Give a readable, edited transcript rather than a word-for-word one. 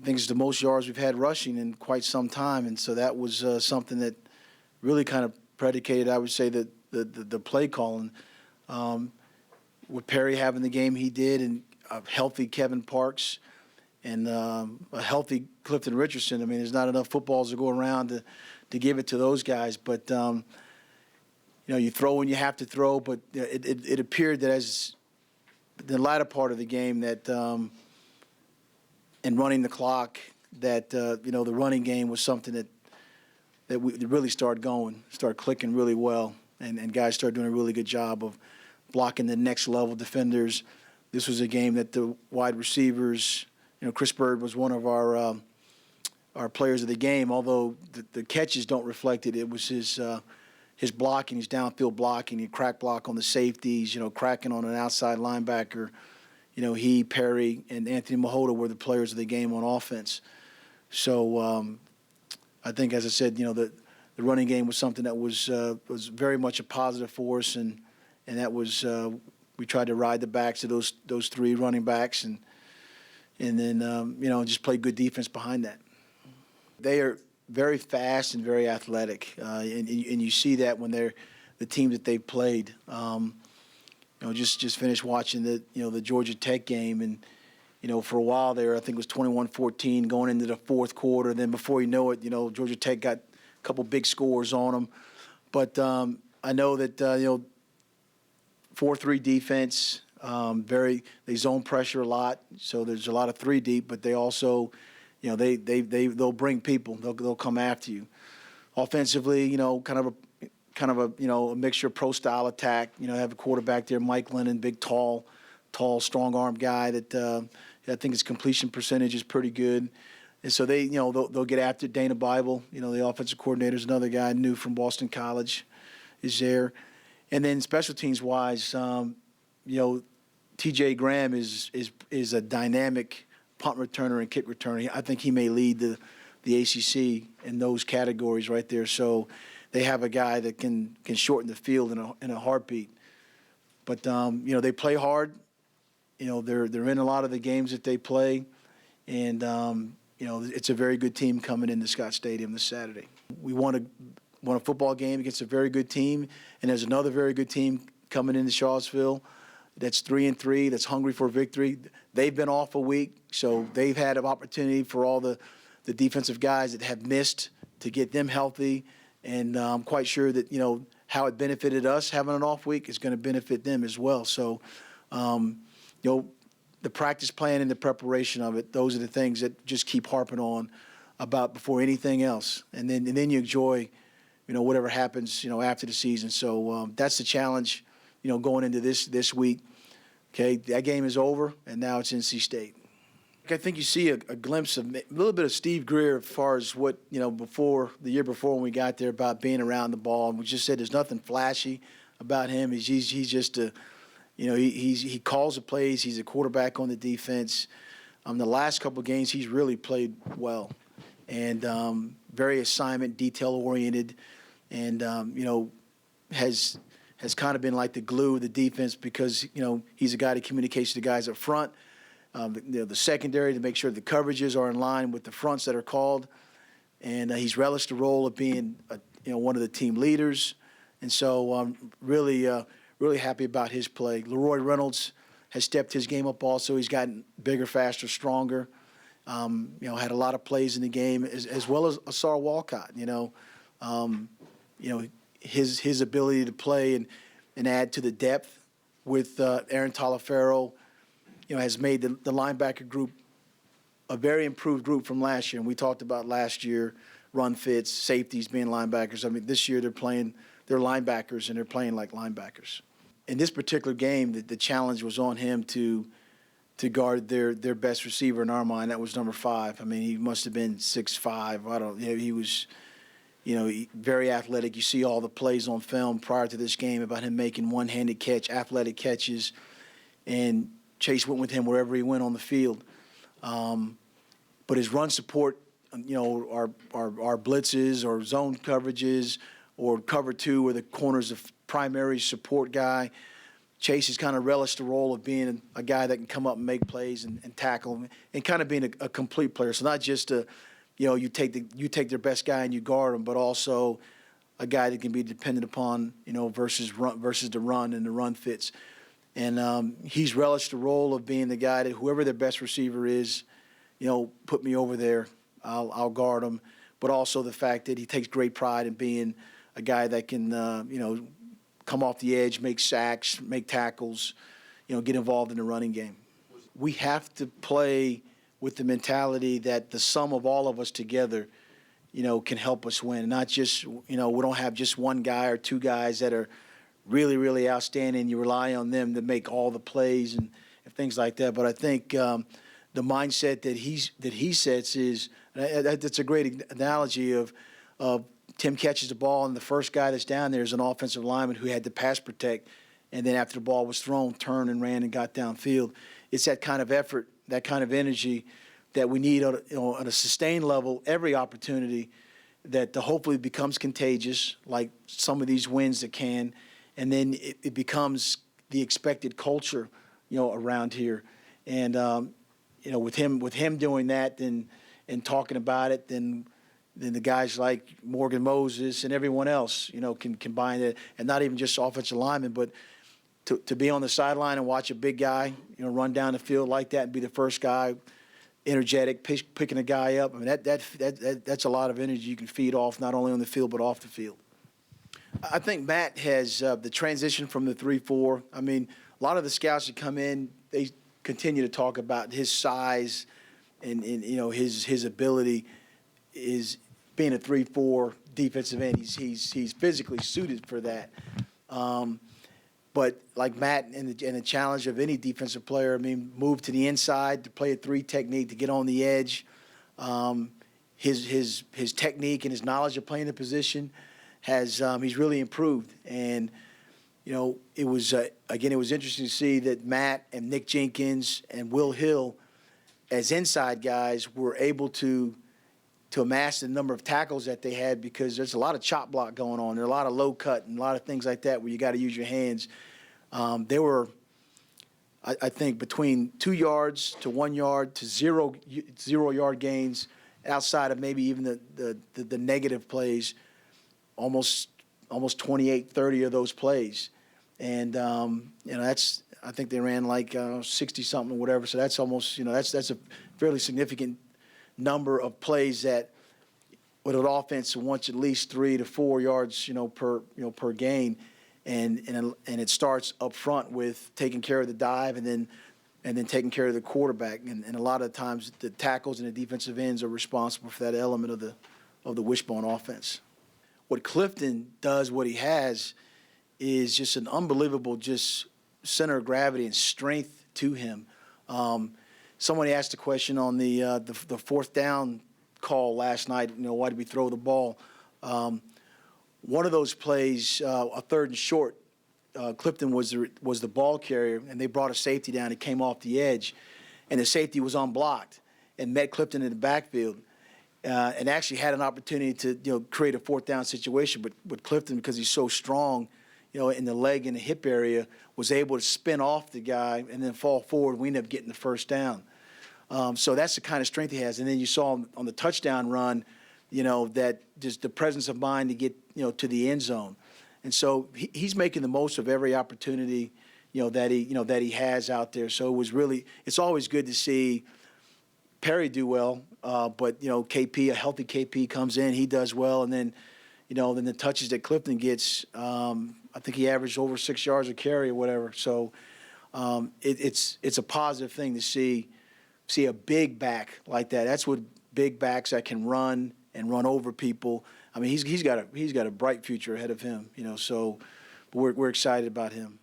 I think it's the most yards we've had rushing in quite some time, and so that was something that really kind of predicated, I would say, the play calling. With Perry having the game he did, and a healthy Kevin Parks, and a healthy Clifton Richardson. I mean, there's not enough footballs to go around to give it to those guys. But you throw when you have to throw. But it appeared that as the latter part of the game that in running the clock, that the running game was something that really started clicking really well, and guys started doing a really good job of blocking the next level defenders. This was a game that the wide receivers, Chris Bird was one of our players of the game, although the catches don't reflect it. It was his blocking, his downfield blocking, he crack block on the safeties, cracking on an outside linebacker. He, Perry, and Anthony Mahota were the players of the game on offense. So I think, as I said, the running game was something that was very much a positive for us, and that was we tried to ride the backs of those three running backs, and then just play good defense behind that. They are very fast and very athletic, and you see that when they're the team that they've played. Just finished watching the Georgia Tech game, and for a while there, I think it was 21-14 going into the fourth quarter. Then before you know it, Georgia Tech got a couple big scores on them. But I know that 4-3 defense, they zone pressure a lot, so there's a lot of three deep. But they also, they'll bring people. They'll come after you. Offensively, kind of a mixture of pro style attack. Have a quarterback there, Mike Lennon, big, tall, strong arm guy that I think his completion percentage is pretty good. And so they'll get after it. Dana Bible, the offensive coordinator, is another guy new from Boston College, is there. And then special teams wise, T.J. Graham is a dynamic punt returner and kick returner. I think he may lead the ACC in those categories right there. So they have a guy that can shorten the field in a heartbeat. But they play hard. They're in a lot of the games that they play, and it's a very good team coming into Scott Stadium this Saturday. We won a football game against a very good team, and there's another very good team coming into Charlottesville that's 3-3, that's hungry for victory. They've been off a week, so they've had an opportunity for all the defensive guys that have missed to get them healthy, and I'm quite sure that how it benefited us having an off week is going to benefit them as well. So the practice plan and the preparation of it, those are the things that just keep harping on about before anything else. And then you enjoy, whatever happens, after the season. So that's the challenge, going into this week. Okay, that game is over, and now it's NC State. I think you see a glimpse of a little bit of Steve Greer as far as what, before the year before when we got there about being around the ball. And we just said there's nothing flashy about him. He's just a he calls the plays. He's a quarterback on the defense. The last couple of games, he's really played well, and very assignment, detail-oriented, and has kind of been like the glue of the defense because he's a guy that communicates to the guys up front, the secondary to make sure the coverages are in line with the fronts that are called, and he's relished the role of being one of the team leaders, and so I'm really happy about his play. Leroy Reynolds has stepped his game up also. He's gotten bigger, faster, stronger. Had a lot of plays in the game, as well as Asar Walcott. His ability to play and add to the depth with Aaron Taliaferro, has made the linebacker group a very improved group from last year. And we talked about last year, run fits, safeties being linebackers. I mean, this year they're linebackers, and they're playing like linebackers. In this particular game, the challenge was on him to guard their best receiver in our mind. That was number 5. I mean, he must have been 6'5". He was, very athletic. You see all the plays on film prior to this game about him making one-handed catch, athletic catches, and Chase went with him wherever he went on the field. But his run support, our blitzes or zone coverages or cover 2 where the corner's the primary support guy. Chase has kind of relished the role of being a guy that can come up and make plays and tackle and kind of being a complete player. So not just you take their best guy and you guard him, but also a guy that can be dependent upon, versus the run and the run fits. And he's relished the role of being the guy that whoever their best receiver is, put me over there, I'll guard him. But also the fact that he takes great pride in being a guy that can, come off the edge, make sacks, make tackles, get involved in the running game. We have to play with the mentality that the sum of all of us together, can help us win. Not just, we don't have just one guy or two guys that are really, really outstanding. You rely on them to make all the plays and things like that. But I think the mindset that he sets is that's a great analogy of Tim catches the ball, and the first guy that's down there is an offensive lineman who had to pass protect, and then after the ball was thrown, turned and ran and got downfield. It's that kind of effort, that kind of energy that we need on a sustained level, every opportunity that hopefully becomes contagious, like some of these wins that can, and then it becomes the expected culture, around here. And, with him doing that and talking about it, then the guys like Morgan Moses and everyone else, can combine it, and not even just offensive linemen, but to be on the sideline and watch a big guy, run down the field like that and be the first guy, energetic, picking a guy up. I mean, that's a lot of energy you can feed off, not only on the field but off the field. I think Matt has the transition from the 3-4. I mean, a lot of the scouts that come in, they continue to talk about his size and his ability is being a 3-4 defensive end. He's physically suited for that. But like Matt and the challenge of any defensive player, I mean, move to the inside to play a 3 technique to get on the edge. His technique and his knowledge of playing the position has he's really improved. And it was again, it was interesting to see that Matt and Nick Jenkins and Will Hill, as inside guys, were able to amass the number of tackles that they had, because there's a lot of chop block going on. There are a lot of low cut and a lot of things like that where you got to use your hands. There were, I think, between 2 yards to 1 yard to 0 yard gains, outside of maybe even the negative plays, almost 28, 30 of those plays. And, that's, I think they ran like 60 something or whatever. So that's almost, that's a fairly significant number of plays that with an offense that wants at least 3 to 4 yards, per gain, and it starts up front with taking care of the dive and then taking care of the quarterback, and a lot of times the tackles and the defensive ends are responsible for that element of the wishbone offense. What Clifton does, what he has, is just an unbelievable just center of gravity and strength to him. Somebody asked a question on the fourth down call last night. Why did we throw the ball? One of those plays, a 3rd and short, Clifton was the ball carrier, and they brought a safety down. He came off the edge, and the safety was unblocked and met Clifton in the backfield, and actually had an opportunity to create a 4th down situation. But Clifton, because he's so strong, in the leg and the hip area, was able to spin off the guy and then fall forward. We ended up getting the 1st down. So that's the kind of strength he has. And then you saw on the touchdown run, that just the presence of mind to get, to the end zone. And so he's making the most of every opportunity, that he has out there. So it's always good to see Perry do well. But, KP, a healthy KP comes in, he does well. And then, then the touches that Clifton gets, I think he averaged over 6 yards a carry or whatever. So it's a positive thing to see a big back like that. That's what big backs that can run and run over people. I mean, he's got a bright future ahead of him. So we're excited about him.